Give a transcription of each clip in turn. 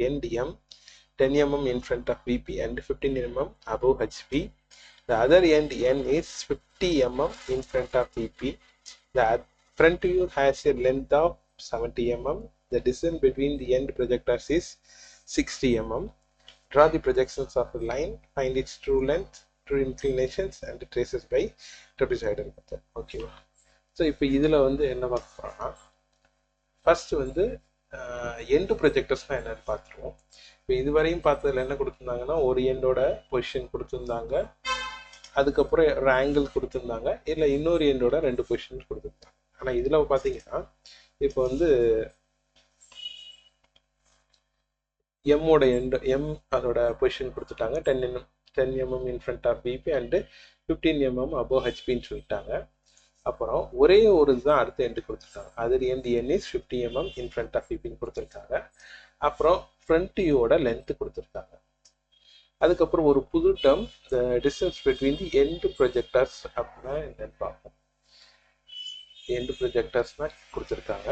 end M, 10 mm in front of VP and 15 mm above HP. The other end N is 50 mm in front of VP. The front view has a length of 70 mm. The distance between the end projectors is 60 mm. Draw the projections of a line, find its true length, true inclinations and traces by trapezoidal method. Okay. So இப்போ இதுல வந்து என்ன பார்க்க போறோம்னா first வந்து end ப்ரொஜெக்டர்ஸ்னா என்னன்னு பார்த்துருவோம். இப்போ இதுவரையும் பார்த்ததுல என்ன கொடுத்துருந்தாங்கன்னா ஒரு எண்டோட பொசிஷன் கொடுத்துருந்தாங்க, அதுக்கப்புறம் ஒரு ஆங்கிள் கொடுத்துருந்தாங்க, இல்லை இன்னொரு எண்டோட 2 பொசிஷன் கொடுத்துருந்தாங்க. ஆனால் இதில் பார்த்தீங்கன்னா இப்போ வந்து எம்மோட எண்ட் எம் அதோட பொசிஷன் கொடுத்துட்டாங்க, 10 mm in front of VP and 15 mm above HPன்னு சொல்லிட்டாங்க. அப்புறம் ஒரே ஒரு இதுதான் அடுத்த எண்டு கொடுத்துருக்காங்க, அது end N is 50 mm in front of VPன்னு கொடுத்துருக்காங்க. அப்புறம் ஃப்ரண்ட் வியூவோட லென்த் கொடுத்துருக்காங்க. அதுக்கப்புறம் ஒரு புது term the distance between the end projectors அப்படின்னா என்னன்னு பார்ப்போம். எண்ட் ப்ரொஜெக்டர்ஸ்னா கொடுத்துருக்காங்க.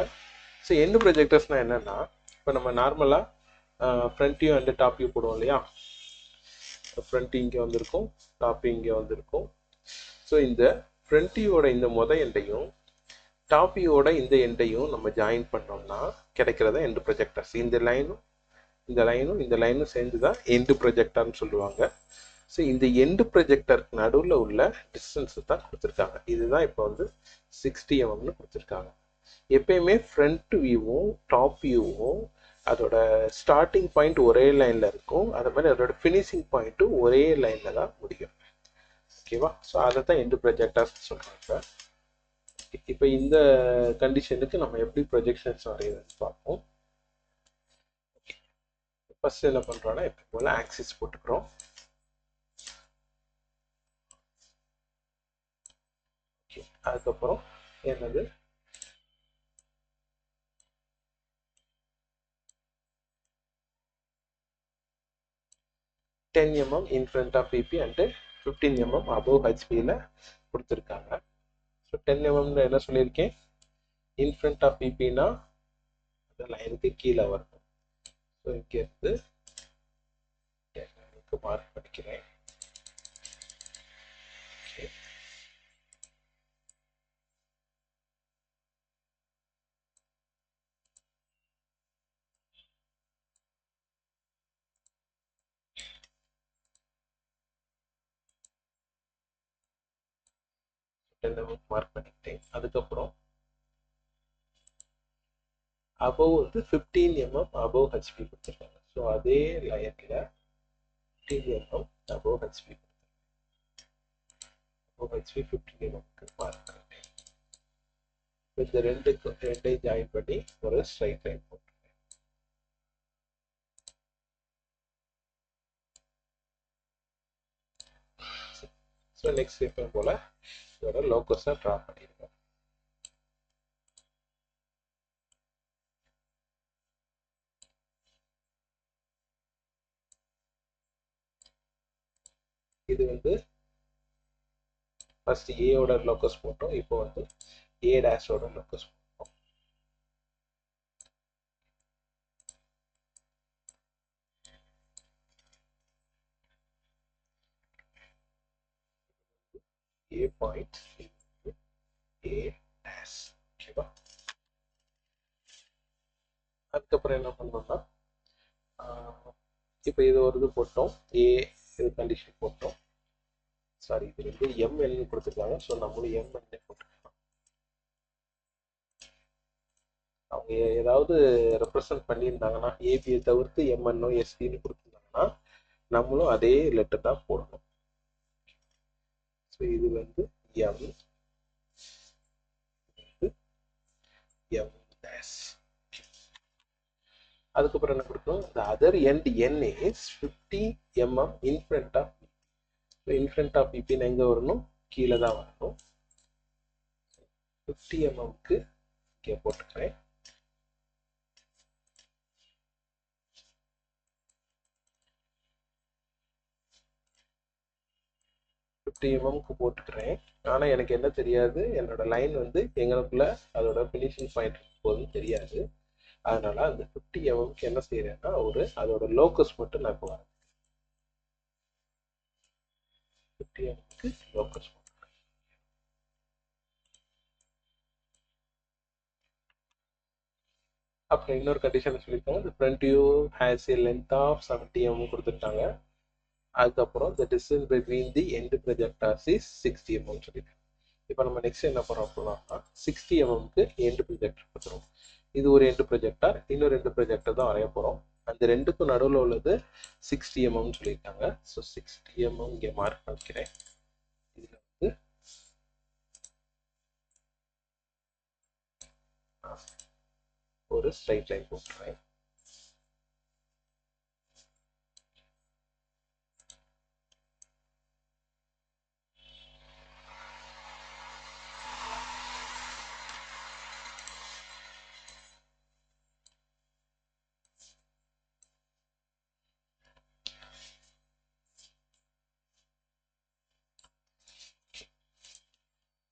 ஸோ எண்ட் ப்ரொஜெக்டர்ஸ்னா என்னன்னா, இப்போ நம்ம நார்மலாக front view and top view போடுவோம் இல்லையா, ஃப்ரண்ட் இங்கே வந்திருக்கும், டாப் இங்கே வந்திருக்கும். ஸோ இந்த ஃப்ரண்ட் வியூவோட இந்த எண்டையும் டாப் வியூவோட இந்த எண்டையும் நம்ம ஜாயின் பண்ணோம்னா கிடைக்கிறத எண்ட் ப்ரொஜெக்டர்ஸ். இந்த லைனும் சேர்ந்து தான் எண்டு ப்ரொஜெக்டர்னு சொல்லுவாங்க. ஸோ இந்த எண்டு ப்ரொஜெக்டருக்கு நடுவில் உள்ள டிஸ்டன்ஸ் தான் கொடுத்துருக்காங்க. இதுதான் இப்போ வந்து 60 mmன்னு கொடுத்துருக்காங்க. எப்பயுமே ஃப்ரண்ட் வியூவும் டாப் வியூவும் அதோட ஸ்டார்டிங் பாயிண்ட் ஒரே லைனில் இருக்கும், அது மாதிரி அதோட ஃபினிஷிங் பாயிண்ட்டும் ஒரே லைனில் தான் முடியும். ஓகேவா? ஸோ அதை தான் எண்டு ப்ரொஜெக்டர்ஸ் சொல்கிறாங்க. இப்போ இந்த கண்டிஷனுக்கு நம்ம எப்படி ப்ரொஜெக்ஷன்ஸ் வரையுதுன்னு பார்ப்போம். ஃபர்ஸ்ட் என்ன பண்றோம்னா இப்போ போல ஆக்சிஸ் போட்டுக்கிறோம். அதுக்கப்புறம் என்னது 10 mm in front of VP and 15 mm above HPல கொடுத்துருக்காங்க. ஸோ 10 mm என்ன சொல்லியிருக்கேன், in front of VPனா அந்த லைனுக்கு கீழே வரணும். ஸோ இங்கே இருந்து மார்க் பண்ணிக்கிறேன். மார்க் பண்ணிக்கிட்டேன். அதுக்கப்புறம் above வந்து 15 mm above HP கொடுத்துருக்காங்க. ஸோ அதே லைனில் 15 mm above HP above HP 15 mm mark பண்ணிட்டேன். இந்த ரெண்டையும் ஜாயின் பண்ணி ஒரு ஸ்ட்ரைட் லைன் போட்டுருக்கேன். ஸோ நெக்ஸ்ட் இப்போ போல இதோட லோக்கஸை ட்ரா பண்ணியிருக்கேன். இது வந்து ஃபர்ஸ்ட் ஏயோட லோக்கஸ் போட்டோம், இப்போ வந்து ஏ டேஷோட லோக்கஸ் போட்டோம். ஏ பாயிண்ட் ஏ டேஷ். ஓகேவா? அதுக்கப்புறம் என்ன பண்ணோம்னா இப்போ இது ஒரு இது போட்டோம், ஏ இது கண்டிஷன் போட்டோம். சாரி, இது வந்து எம்எல்னு கொடுத்துருக்காங்க. ஸோ நம்மளும் எம்எல்ஏ போட்டுருக்கோம். அவங்க ஏதாவது ரெப்ரசன்ட் பண்ணியிருந்தாங்கன்னா ஏபியை தவிர்த்து எம்என்ஓ எஸ்டின்னு கொடுத்துருந்தாங்கன்னா நம்மளும் அதே லெட்டர் தான் போடணும். ஸோ இது வந்து எம் எம் டேஷ். அதுக்கப்புறம் என்ன கொடுக்கணும், the other end N is 50 mm in front of VP. So in front of VP எங்க வரணும், கீழே தான் வரணும். 50 mmக்கு இங்கே போட்டுக்கிறேன். க்கு போட்டுக்கிறேன். ஆனா எனக்கு என்ன தெரியாது, என்னோட லைன் வந்து எங்களுக்குள்ள அதோட பினிஷிங் பாயிண்ட் போகுதுன்னு தெரியாது. அதனால அந்த 50 mm என்ன செய்யறேன்னா அதோட லோக்கஸ் மட்டும் நான் இப்போ வரேன். 50 mm லோக்கஸ். அப்புறம் இன்னொரு கண்டிஷன் சொல்லியிருக்காங்க, the front view has a length of 70 mm கொடுத்துருக்காங்க. அதுக்கப்புறம் the distance between the end projectors is 60 mm சொல்லியிருக்காங்க. இப்போ நம்ம நெக்ஸ்ட் என்ன பண்ணுறோம் அப்படின்னா 60 mm எண்டு ப்ரொஜெக்டர் கொடுத்துருவோம். இது ஒரு எண்டு ப்ரொஜெக்டர், இன்னொரு ரெண்டு ப்ரொஜெக்டர் தான் வரைய போகிறோம். அந்த ரெண்டுக்கும் நடுவில் உள்ளது 60 mm சொல்லியிருக்காங்க. ஸோ 60 mm இங்கே மார்க் பண்ணிக்கிறேன். இதில் வந்து ஒரு ஸ்ட்ரைட் லைன் போட்டுறேன்.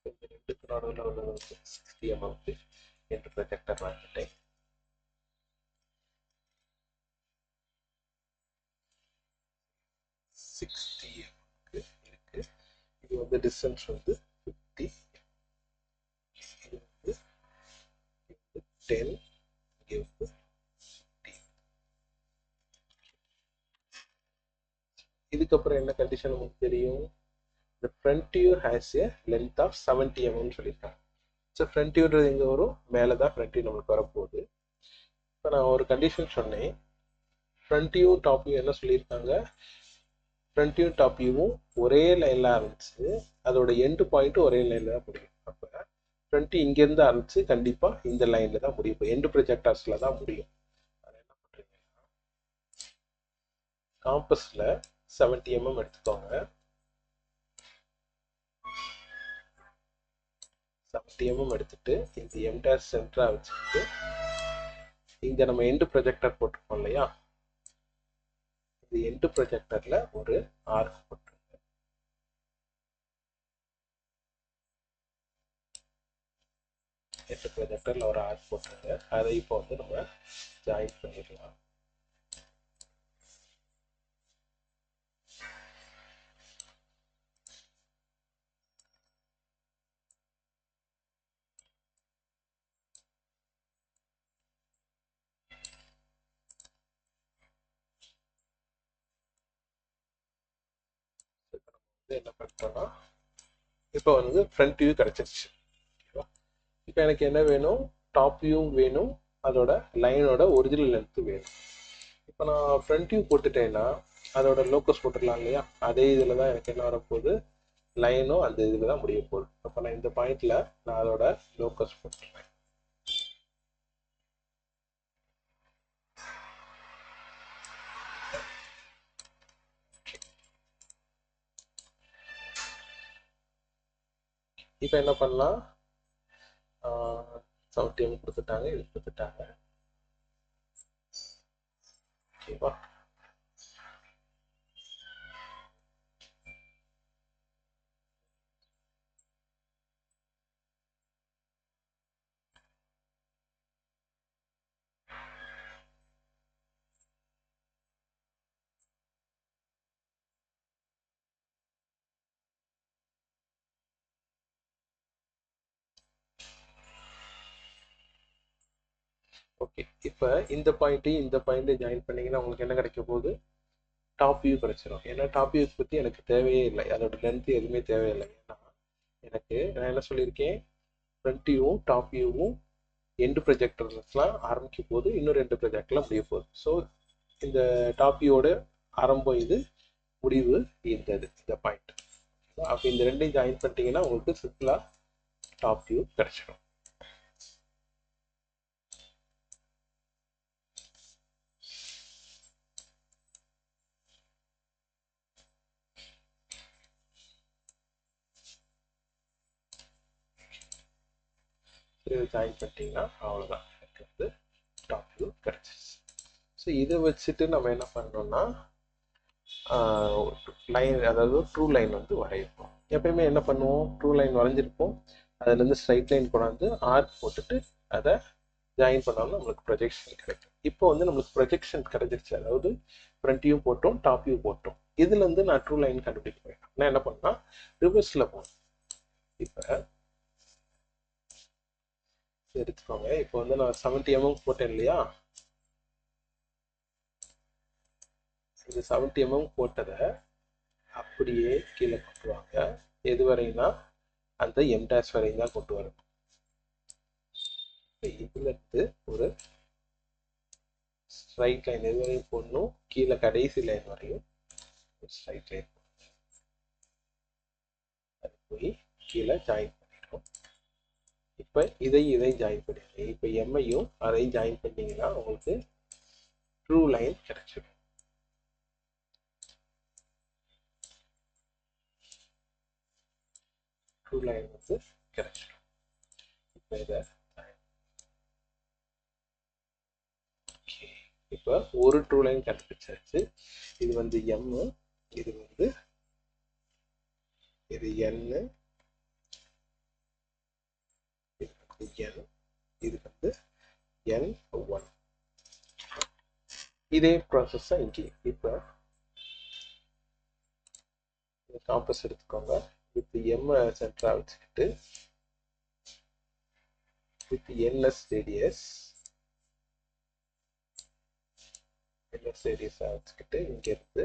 இந்த ரெண்டுக்கு நடுவில் உள்ளது வந்து 60 mm எண்டு ப்ரொஜெக்டர் வாங்கிட்டேன். 60 mm இருக்கு. இது வந்து டிஸ்டன்ஸ் வந்து 50, இது வந்து 10, இங்கே வந்து 50. இதுக்கப்புறம் என்ன கண்டிஷன் நமக்கு தெரியும், the front view has a length of 70 mm சொல்லியிருக்காங்க. ஸோ ஃப்ரண்ட் வியூன்றது எங்கே வரும், மேலே தான் ஃப்ரண்ட் வியூ நம்மளுக்கு வரப்போகுது. இப்போ நான் ஒரு கண்டிஷன் சொன்னேன், ஃப்ரண்ட் வியூ டாப் வியூ என்ன சொல்லியிருக்காங்க, ஃப்ரண்ட் வியூ டாப் வியூவும் ஒரே லைனில் ஆரம்பிச்சு அதோட எண்டு பாயிண்ட்டும் ஒரே லைனில் தான் முடியும். அப்போ ஃப்ரண்ட் வியூ இங்கேருந்து ஆரம்பிச்சு கண்டிப்பாக இந்த லைனில் தான் முடியும், இப்போ எண்டு ப்ரொஜெக்டர்ஸில் தான் முடியும். அதை என்ன பண்ணுறீங்கன்னா காம்பஸில் 70 mm எடுத்துக்கோங்க. 70 mm எடுத்துட்டு இந்த எம்டார் சென்டராக வச்சுக்கிட்டு இங்கே நம்ம எண்டு ப்ரொஜெக்டர் போட்டிருக்கோம் இல்லையா, இந்த எண்டு ப்ரொஜெக்டரில் ஒரு ஆர்க் போட்டுருங்க. எண்டு ப்ரொஜெக்டரில் ஒரு ஆர்க் போட்டுருங்க. அதை இப்போ வந்து நம்ம ஜாயின் பண்ணிடலாம். என்ன பண்ணிட்டோம்னா இப்போ வந்து ஃப்ரண்ட் வியூ கிடச்சிருச்சு. ஓகேவா, இப்போ எனக்கு என்ன வேணும், டாப் வியூ வேணும், அதோட லைனோட ஒரிஜினல் லென்த்து வேணும். இப்போ நான் ஃப்ரண்ட் வியூ போட்டுட்டேன்னா அதோட லோக்கஸ் போட்டுடலாம் இல்லையா, அதே இதில் தான் எனக்கு என்ன வரப்போகுது, லைனும் அந்த இதில் தான் முடிய போகுது. அப்போ நான் இந்த பாயிண்டில் நான் அதோட லோக்கஸ் போட்டுருவேன். இப்போ என்ன பண்ணலாம், 70 mm கொடுத்துட்டாங்க, இது கொடுத்துட்டாங்க. ஓகேவா, ஓகே. இப்போ இந்த பாயிண்ட்டையும் இந்த பாயிண்ட்டையும் ஜாயின் பண்ணிங்கன்னா உங்களுக்கு என்ன கிடைக்க போகுது, டாப் வியூ கிடைச்சிடும். ஏன்னா டாப் வியூ பற்றி எனக்கு தேவையே இல்லை, அதோட லென்த்து எதுவுமே தேவையில்லை. ஏன்னா நான் என்ன சொல்லியிருக்கேன், ஃப்ரண்ட் வியூவும் டாப் வியூவும் எண்டு ப்ரொஜெக்டர்ஸ்லாம் ஆரம்பிக்கும் போது இன்னும் ரெண்டு ப்ரொஜெக்ட்லாம் முடிய போகுது. ஸோ இந்த டாப் வியூவோட ஆரம்பம் இது, முடிவு இந்த பாயிண்ட். அப்போ இந்த ரெண்டையும் ஜாயின் பண்ணிட்டீங்கன்னா உங்களுக்கு சிம்பிளாக டாப் வியூ கிடைச்சிடும். இதை ஜாயின் பண்ணிட்டீங்கன்னா அவ்வளோதான், எனக்கு வந்து டாப் வியூ கிடைச்சிருச்சு. ஸோ இதை வச்சுட்டு நம்ம என்ன பண்ணோம்னா லைன், அதாவது ட்ரூ லைன் வந்து வரையிருப்போம். எப்பயுமே என்ன பண்ணுவோம், ட்ரூ லைன் வரைஞ்சிருப்போம், அதுலேருந்து ஸ்ட்ரைட் லைன் கொண்டாந்து ஆர்க் போட்டுட்டு அதை ஜாயின் பண்ணாலும் நம்மளுக்கு ப்ரொஜெக்ஷன் கிடைக்கும். இப்போ வந்து நம்மளுக்கு ப்ரொஜெக்ஷன் கிடைச்சிருச்சு, அதாவது ஃப்ரண்ட் வியூ போட்டோம், டாப் வியூ போட்டோம். இதுலேருந்து நான் ட்ரூ லைன் கண்டுபிடிக்க போயிட்டேன். நான் என்ன பண்ணா ரிவர்ஸில் போகணும். இப்போ எடுத்துக்கோங்க, இப்போ வந்து நான் 70 mm போட்டேன் இல்லையா, இந்த 70 mm போட்டதை அப்படியே கீழே கொண்டு வாங்க. எது வரைனா அந்த எம் டேஷ் வரையும் தான் கொண்டு வரணும். இதுல இருந்து ஒரு ஸ்ட்ரைட் லைன் எது வரையும் போடணும், கீழே கடைசி லைன் வரையும் ஒரு ஸ்ட்ரைட் லைன் அது போய் கீழே ஜாயின் பண்ணிடும். இப்போ இதை ஜாயின் பண்ணிடுங்க. இப்போ எம்ஐயும் அதையும் ஜாயின் பண்ணீங்கன்னா உங்களுக்கு ட்ரூ லைன் கிடைச்சிடும். ட்ரூ லைன் வந்து கிடைச்சிடும். இப்போ இதை இப்போ ஒரு ட்ரூ லைன் கண்டுபிடிச்சாச்சு. இது வந்து எம், இது வந்து இது என், இது வந்து என், இது வந்து N1. இதே ப்ராசஸ் தான் இங்கே. இப்போ காம்பஸ் எடுத்துக்கோங்க, வித் எம் சென்டரா வச்சுக்கிட்டு வித் என்எஸ் ரேடியஸ் வச்சுக்கிட்டு இங்கிருந்து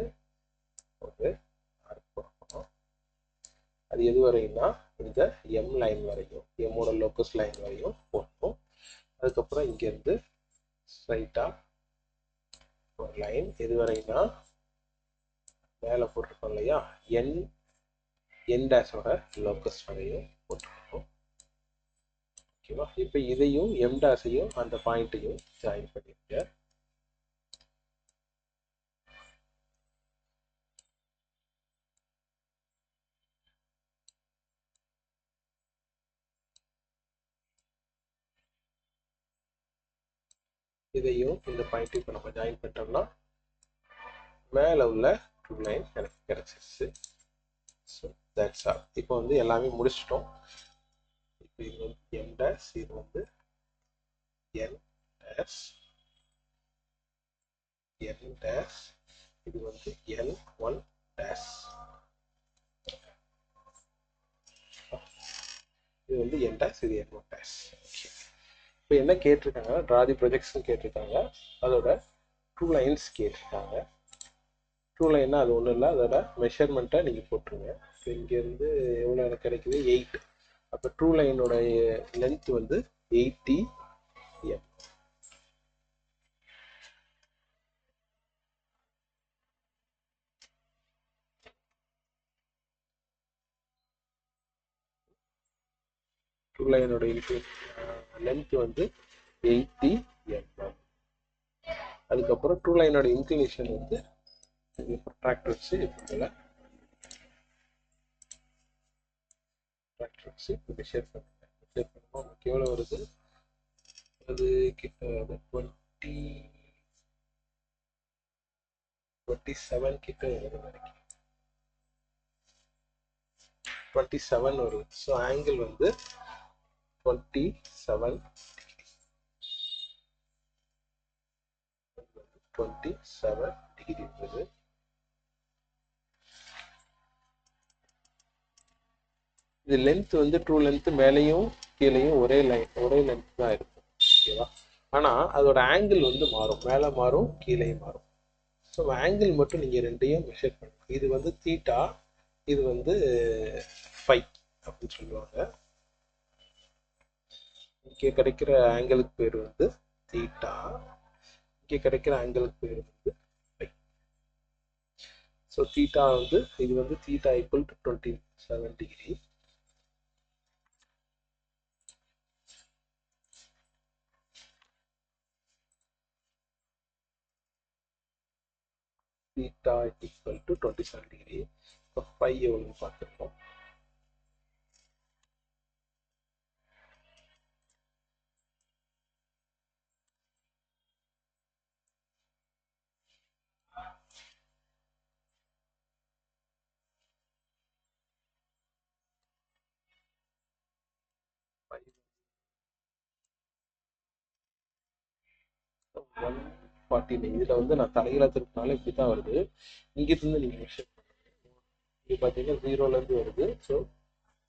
ஒரு ஆர்க் போடணும். அது எது வரையும்னா இந்த எம் லைன் வரையும், எம்மோட லோக்கஸ் லைன் வரையும் போடணும். அதுக்கப்புறம் இங்கிருந்து ஸ்ட்ரைட்டா ஒரு லைன் எது வரையும்னா மேலே போட்டிருக்கோம் இல்லையா, என் டேஷோட லோக்கஸ் வரையும் போட்டுருக்கோம். ஓகேவா? இப்போ இதையும் எம் டேஷையும் அந்த பாயிண்ட்டையும் ஜாயின் பண்ணிருங்க. இதையும் இந்த பாயிண்ட் இப்போ நம்ம ஜாயின் பண்ணிட்டோம்னா மேலே உள்ள ட்ரூ லைன் எனக்கு கிடைச்சிருச்சு. So that's all. இப்போ வந்து எல்லாமே முடிச்சிட்டோம். இப்போ இது வந்து எம் டேஷ், இது வந்து என் டேஷ், என் டேஷ், இது வந்து N1 டேஷ், இது வந்து என் டேஷ், இது N1 டேஷ். இப்போ என்ன கேட்டிருக்காங்க, ட்ராதி ப்ரொஜெக்ஷன் கேட்டிருக்காங்க, அதோட ட்ரூ லைன்ஸ் கேட்டிருக்காங்க. ட்ரூ லைன்னா அது ஒன்றும் இல்லை, அதோட மெஷர்மெண்ட்டை நீங்கள் போட்டுருங்க. இப்போ இங்கேருந்து எவ்வளோ எனக்கு கிடைக்குது, 8. அப்போ ட்ரூ லைனோட லென்த் வந்து 80 எம். ட்ரூ லைனோட லென்த் வந்து 80 எம். அதுக்கப்புறம் ட்ரூ லைனோட இன்க்ளினேஷன் வந்து ப்ராக்ட் வச்சு இப்படி ஷேர் பண்ணுங்க. ஷேர் பண்ணும்போது உங்களுக்கு எவ்வளோ வருது, அது கிட்ட 27 கிட்ட வருது நினைக்கிறேன். 27 வருது. ஸோ ஆங்கிள் வந்து 27 டிகிரி வருது. இது லென்த் வந்து ட்ரூ லென்த் மேலேயும் கீழேயும் ஒரே லென்த் தான் இருக்கும். ஓகேவா? ஆனால் அதோட ஆங்கிள் வந்து மாறும், மேலே மாறும் கீழேயும் மாறும். ஸோ ஆங்கிள் மட்டும் நீங்கள் ரெண்டையும் மெஷர் பண்ணுங்க. இது வந்து தீட்டா, இது வந்து ஃபை அப்படின்னு சொல்லுவாங்க. இங்கே கிடைக்கிற ஆங்கிளுக்கு பேர் வந்து தீட்டா, இங்கே கிடைக்கிற ஆங்கிளுக்கு பேர் வந்து ஃபை. ஸோ தீட்டா வந்து இது வந்து theta equal to 27 degree. theta equal to 27 degree. இப்போ phi எவ்வளோன்னு பார்த்துருக்கோம். 149. இதில் வந்து நான் தலையில திருப்பினாலும் இப்படி தான் வருது. இங்கிருந்து நீங்கள் மெஷர் இது பார்த்தீங்கன்னா 0லேருந்து வருது. ஸோ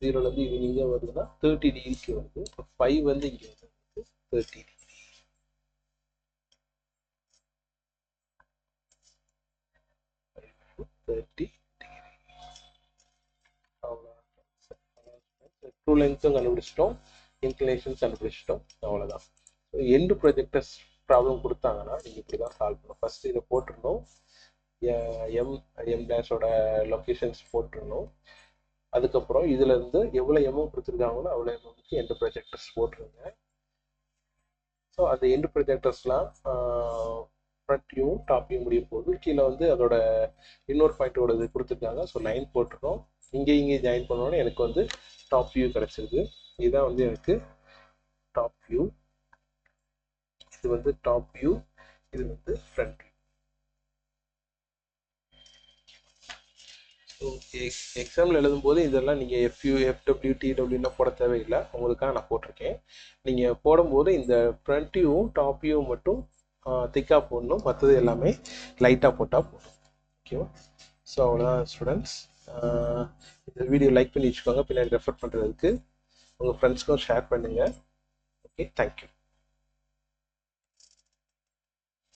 0லேருந்து இது இங்கே வருதுன்னா 30 டிகிரிக்கு வருது. 5 வந்து இங்கே வந்து 30 டிகிரி. ட்ரூ லென்த்தும் கண்டுபிடிச்சிட்டோம், இன்க்ளினேஷன்ஸ் கண்டுபிடிச்சிட்டோம். அவ்வளோதான். ஸோ எண்டு ப்ரொஜெக்டர்ஸ் ப்ராப்ளம் கொடுத்தாங்கன்னா நீங்கள் இப்படி தான் சால்வ் பண்ணணும். ஃபஸ்ட்டு இதை போட்டுருணும், எம் டேஷோட லொக்கேஷன்ஸ் போட்டுருணும். அதுக்கப்புறம் இதுலேருந்து எவ்வளோ எம்எம் கொடுத்துருக்காங்களோ அவ்வளோ எம்எம்க்கு எண்டு ப்ரொஜெக்டர்ஸ் போட்டுருங்க. ஸோ அந்த எண்டு ப்ரொஜெக்டர்ஸ்லாம் ஃப்ரண்ட் வியூ டாப் வியூ முடியும் போது கீழே வந்து அதோட இன்னொரு பாயிண்டோட இது கொடுத்துருக்காங்க. ஸோ லைன் போட்டுருக்கோம். இங்கே ஜாயின் பண்ணோன்னே எனக்கு வந்து டாப் வியூ கிடச்சிருக்கு. இதுதான் வந்து எனக்கு டாப் வியூ. இது வந்து டாப் வியூ, இது வந்து ஃப்ரண்ட் வியூ. ஸோ எக்ஸாம்பிள் எழுதும்போது இதெல்லாம் நீங்கள் எஃப்யூ எஃப்டபிள்யூ டிடபிள்யூலாம் போட தேவையில்லை, உங்களுக்காக நான் போட்டிருக்கேன். நீங்கள் போடும்போது இந்த ஃப்ரண்ட் வியூவும் டாப் வியூவும் மட்டும் திக்காக போடணும், மற்றது எல்லாமே லைட்டாக போட்டால் போதும். ஓகேவா? ஸோ அவ்வளோதான் ஸ்டூடெண்ட்ஸ். இந்த வீடியோ லைக் பண்ணி வச்சுக்கோங்க, பின்னாடி ரெஃபர் பண்ணுறதுக்கு உங்கள் ஃப்ரெண்ட்ஸ்க்கும் ஷேர் பண்ணுங்கள். Okay, thank you.